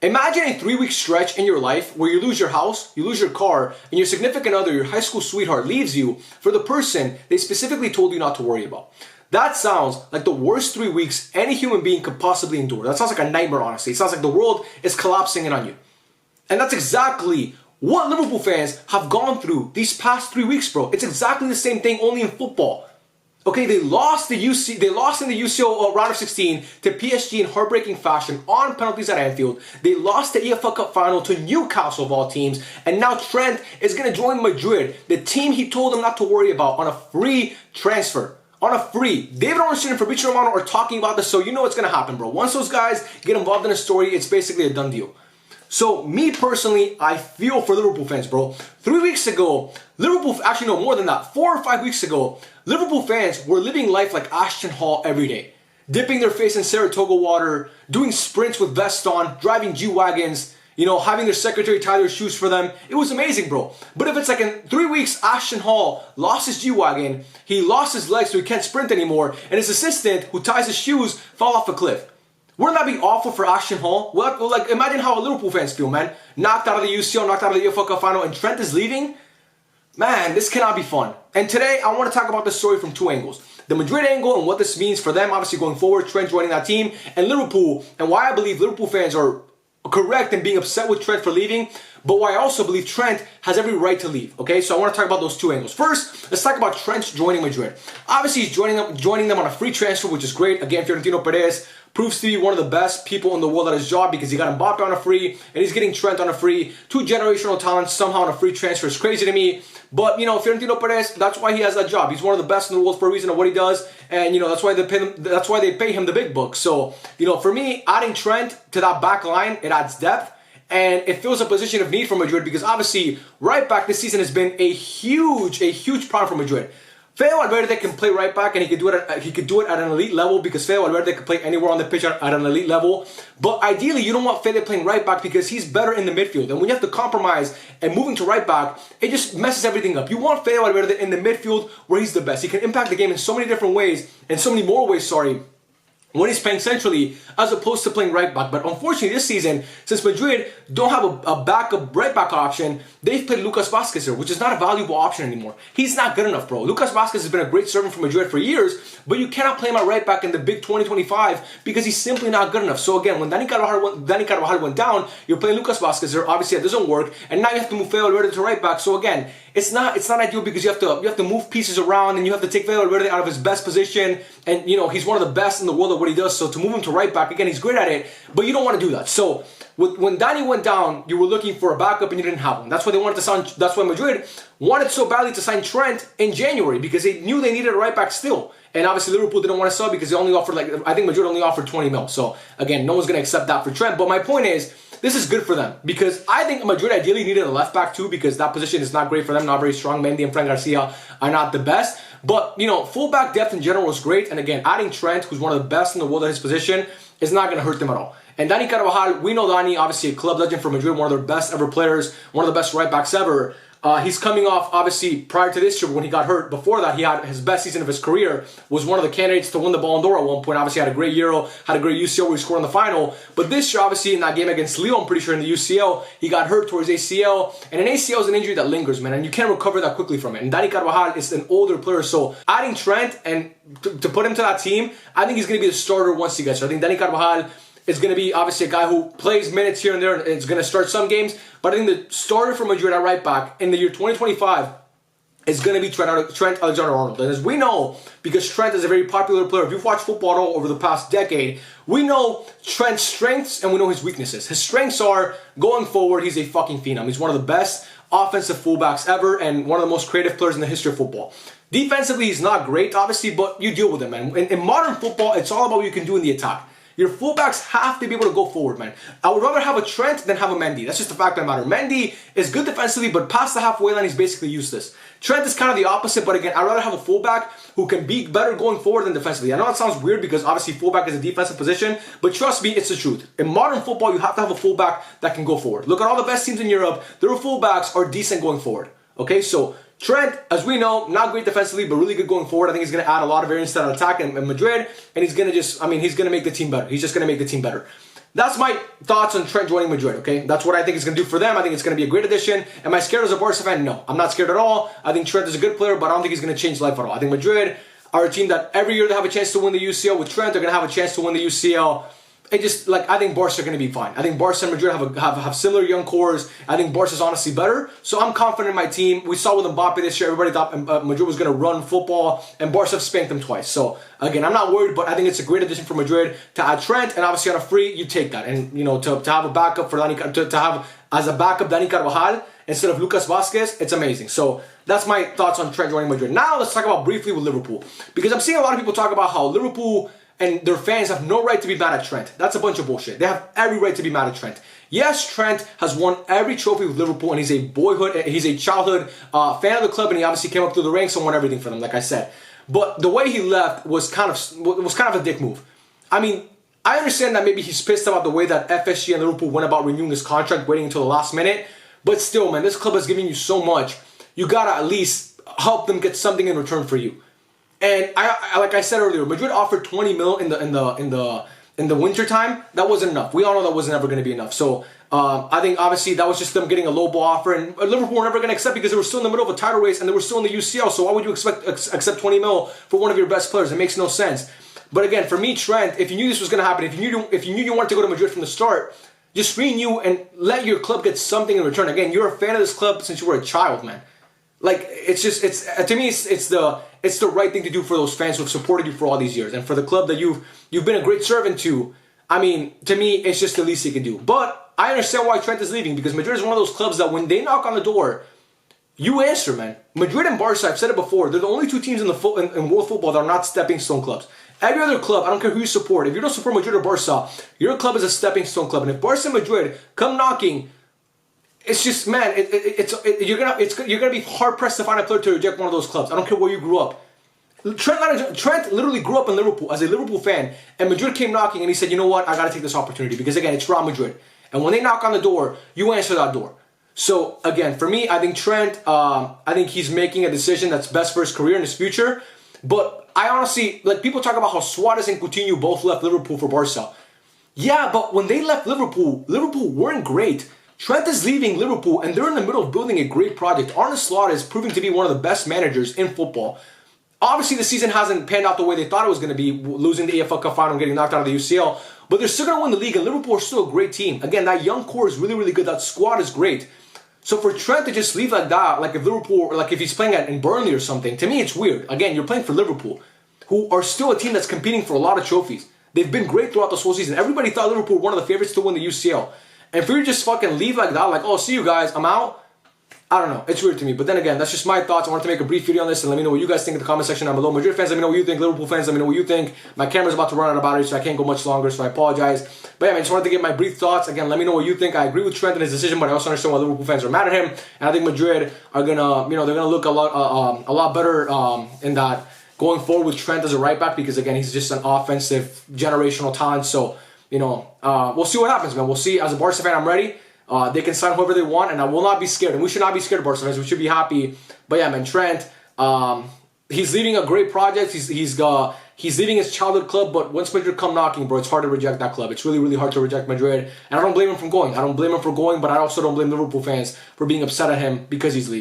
Imagine a 3-week stretch in your life where you lose your house, you lose your car, and your significant other, your high school sweetheart, leaves you for the person they specifically told you not to worry about. That sounds like the worst 3 weeks any human being could possibly endure. That sounds like a nightmare, honestly. It sounds like the world is collapsing in on you. And that's exactly what Liverpool fans have gone through these past 3 weeks, bro. It's exactly the same thing, only in football. Okay, they lost in the UCL round of 16 to PSG in heartbreaking fashion on penalties at Anfield. They lost the EFL Cup final to Newcastle of all teams, and now Trent is going to join Madrid, the team he told them not to worry about, on a free transfer. On a free. David Ornstein and Fabrizio Romano are talking about this, so you know what's going to happen, bro. Once those guys get involved in a story, it's basically a done deal. So, me personally, I feel for Liverpool fans, bro. 3 weeks ago, actually no, more than that, 4 or 5 weeks ago, Liverpool fans were living life like Ashton Hall every day. Dipping their face in Saratoga water, doing sprints with vests on, driving G-Wagons, having their secretary tie their shoes for them. It was amazing, bro. But if it's like in 3 weeks, Ashton Hall lost his G-Wagon, he lost his legs so he can't sprint anymore, and his assistant, who ties his shoes, fell off a cliff. Wouldn't that be awful for Ashton Hall? Well, like, imagine how Liverpool fans feel, man. Knocked out of the UCL, knocked out of the EFL Cup final, and Trent is leaving? Man, this cannot be fun. And today, I want to talk about this story from two angles. The Madrid angle and what this means for them, obviously going forward, Trent joining that team, and Liverpool, and why I believe Liverpool fans are correct in being upset with Trent for leaving, but why I also believe Trent has every right to leave, okay? So I want to talk about those two angles. First, let's talk about Trent joining Madrid. Obviously, he's joining them on a free transfer, which is great. Again, Florentino Perez proves to be one of the best people in the world at his job because he got Mbappe on a free, and he's getting Trent on a free. Two generational talents somehow on a free transfer is crazy to me. But, Florentino Perez, that's why he has that job. He's one of the best in the world for a reason of what he does, and, that's why they pay him the big bucks. So, for me, adding Trent to that back line, it adds depth. And it fills a position of need for Madrid because obviously right back this season has been a huge problem for Madrid. Fede Valverde can play right back and he could do it at an elite level because Fede Valverde can play anywhere on the pitch at an elite level. But ideally, you don't want Fede playing right back because he's better in the midfield. And when you have to compromise and moving to right back, it just messes everything up. You want Fede Valverde in the midfield where he's the best. He can impact the game in so many different ways, and so many more ways, when he's playing centrally as opposed to playing right back. But unfortunately this season, since Madrid don't have a backup right back option, they've played Lucas Vazquez here, which is not a valuable option anymore. He's not good enough, bro. Lucas Vazquez has been a great servant for Madrid for years, but you cannot play him at right back in the big 2025 because he's simply not good enough. So again, when Dani Carvajal went down, you're playing Lucas Vazquez there. Obviously that doesn't work, and now you have to move Fede Valverde to right back. So again, it's not ideal because you have to move pieces around and you have to take Fede Valverde out of his best position, and he's one of the best in the world at what he does. So to move him to right back, again, he's great at it, but you don't want to do that. So when Dani went down, you were looking for a backup and you didn't have one. That's why that's why Madrid wanted so badly to sign Trent in January because they knew they needed a right back still. And obviously Liverpool didn't want to sell because they only offered I think Madrid only offered 20 mil. So again, no one's going to accept that for Trent. But my point is, this is good for them because I think Madrid ideally needed a left back too because that position is not great for them, not very strong. Mendy and Fran Garcia are not the best. But, fullback depth in general is great. And again, adding Trent, who's one of the best in the world at his position, is not going to hurt them at all. And Dani Carvajal, we know Dani, obviously a club legend for Madrid, one of their best ever players, one of the best right backs ever. He's coming off, obviously, prior to this year when he got hurt. Before that, he had his best season of his career, was one of the candidates to win the Ballon d'Or at one point. Obviously, had a great Euro, had a great UCL where he scored in the final. But this year, obviously, in that game against Lyon, I'm pretty sure in the UCL, he got hurt towards ACL. And an ACL is an injury that lingers, man, and you can't recover that quickly from it. And Dani Carvajal is an older player, so adding Trent and to put him to that team, I think he's going to be the starter once he gets there. I think Dani Carvajal is going to be obviously a guy who plays minutes here and there and is going to start some games. But I think the starter for Madrid at right back in the year 2025 is going to be Trent Alexander-Arnold. And as we know, because Trent is a very popular player, if you've watched football at all over the past decade, we know Trent's strengths and we know his weaknesses. His strengths are, going forward, he's a fucking phenom. He's one of the best offensive fullbacks ever and one of the most creative players in the history of football. Defensively, he's not great, obviously, but you deal with him, man. In modern football, it's all about what you can do in the attack. Your fullbacks have to be able to go forward, man. I would rather have a Trent than have a Mendy. That's just the fact of the matter. Mendy is good defensively, but past the halfway line, he's basically useless. Trent is kind of the opposite, but again, I'd rather have a fullback who can be better going forward than defensively. I know that sounds weird because obviously fullback is a defensive position, but trust me, it's the truth. In modern football, you have to have a fullback that can go forward. Look at all the best teams in Europe. Their fullbacks are decent going forward. Okay, so Trent, as we know, not great defensively, but really good going forward. I think he's going to add a lot of variance to that attack in Madrid, and he's going to he's going to make the team better. He's just going to make the team better. that's my thoughts on Trent joining Madrid, okay? That's what I think it's going to do for them. I think it's going to be a great addition. Am I scared as a Barca fan? No, I'm not scared at all. I think Trent is a good player, but I don't think he's going to change life at all. I think Madrid are a team that every year they have a chance to win the UCL. With Trent, they're going to have a chance to win the UCL. It just, like, I think Barca are going to be fine. I think Barca and Madrid have similar young cores. I think Barca is honestly better. So I'm confident in my team. We saw with Mbappe this year, everybody thought Madrid was going to run football, and Barca have spanked them twice. So, again, I'm not worried, but I think it's a great addition for Madrid to add Trent, and obviously on a free, you take that. And, you know, to have a backup for Dani, to have as a backup Dani Carvajal instead of Lucas Vazquez, it's amazing. So that's my thoughts on Trent joining Madrid. Now let's talk about briefly with Liverpool, because I'm seeing a lot of people talk about how Liverpool and their fans have no right to be mad at Trent. That's a bunch of bullshit. They have every right to be mad at Trent. Yes, Trent has won every trophy with Liverpool, and he's a childhood fan of the club, and he obviously came up through the ranks and won everything for them, like I said. But the way he left was kind of a dick move. I mean, I understand that maybe he's pissed about the way that FSG and Liverpool went about renewing his contract, waiting until the last minute. But still, man, this club is giving you so much. You gotta at least help them get something in return for you. And I like I said earlier, Madrid offered 20 mil in the winter time. That wasn't enough. We all know that wasn't ever going to be enough. So I think obviously that was just them getting a low ball offer, and Liverpool were never going to accept because they were still in the middle of a title race and they were still in the UCL. So why would you accept 20 mil for one of your best players? It makes no sense. But again, for me, Trent, if you knew this was going to happen, if you knew you wanted to go to Madrid from the start, just renew and let your club get something in return. Again, you're a fan of this club since you were a child, man. Like, to me, it's the right thing to do for those fans who have supported you for all these years, and for the club that you've been a great servant to. I mean, to me, it's just the least they can do. But I understand why Trent is leaving, because Madrid is one of those clubs that when they knock on the door, you answer, man. Madrid and Barca, I've said it before, they're the only two teams in world football that are not stepping stone clubs. Every other club, I don't care who you support, if you don't support Madrid or Barca, your club is a stepping stone club. And if Barca and Madrid come knocking, it's just, man, you're gonna be hard pressed to find a player to reject one of those clubs. I don't care where you grew up. Trent literally grew up in Liverpool as a Liverpool fan, and Madrid came knocking, and he said, "You know what? I gotta take this opportunity because again, it's Real Madrid, and when they knock on the door, you answer that door." So again, for me, I think Trent, I think he's making a decision that's best for his career and his future. But I honestly, like, people talk about how Suarez and Coutinho both left Liverpool for Barca. Yeah, but when they left Liverpool weren't great. Trent is leaving Liverpool, and they're in the middle of building a great project. Arne Slot is proving to be one of the best managers in football. Obviously, the season hasn't panned out the way they thought it was going to be, losing the EFL Cup final and getting knocked out of the UCL. But they're still going to win the league, and Liverpool are still a great team. Again, that young core is really, really good. That squad is great. So for Trent to just leave like that, like if Liverpool, or like if he's playing in Burnley or something, to me it's weird. Again, you're playing for Liverpool, who are still a team that's competing for a lot of trophies. They've been great throughout this whole season. Everybody thought Liverpool were one of the favorites to win the UCL. And for you to just fucking leave like that, like, oh, see you guys, I'm out. I don't know. It's weird to me. But then again, that's just my thoughts. I wanted to make a brief video on this and let me know what you guys think in the comment section down below. Madrid fans, let me know what you think. Liverpool fans, let me know what you think. My camera's about to run out of battery, so I can't go much longer, so I apologize. But yeah, man, just wanted to get my brief thoughts. Again, let me know what you think. I agree with Trent in his decision, but I also understand why Liverpool fans are mad at him. And I think Madrid are gonna, they're gonna look a lot better in that going forward with Trent as a right back, because again, he's just an offensive generational talent. So, we'll see what happens, man. We'll see. As a Barca fan, I'm ready. They can sign whoever they want, and I will not be scared. And we should not be scared of Barca fans. We should be happy. But yeah, man, Trent, he's leading a great project. He's leading his childhood club. But once Madrid come knocking, bro, it's hard to reject that club. It's really, really hard to reject Madrid. And I don't blame him for going. But I also don't blame Liverpool fans for being upset at him because he's leaving.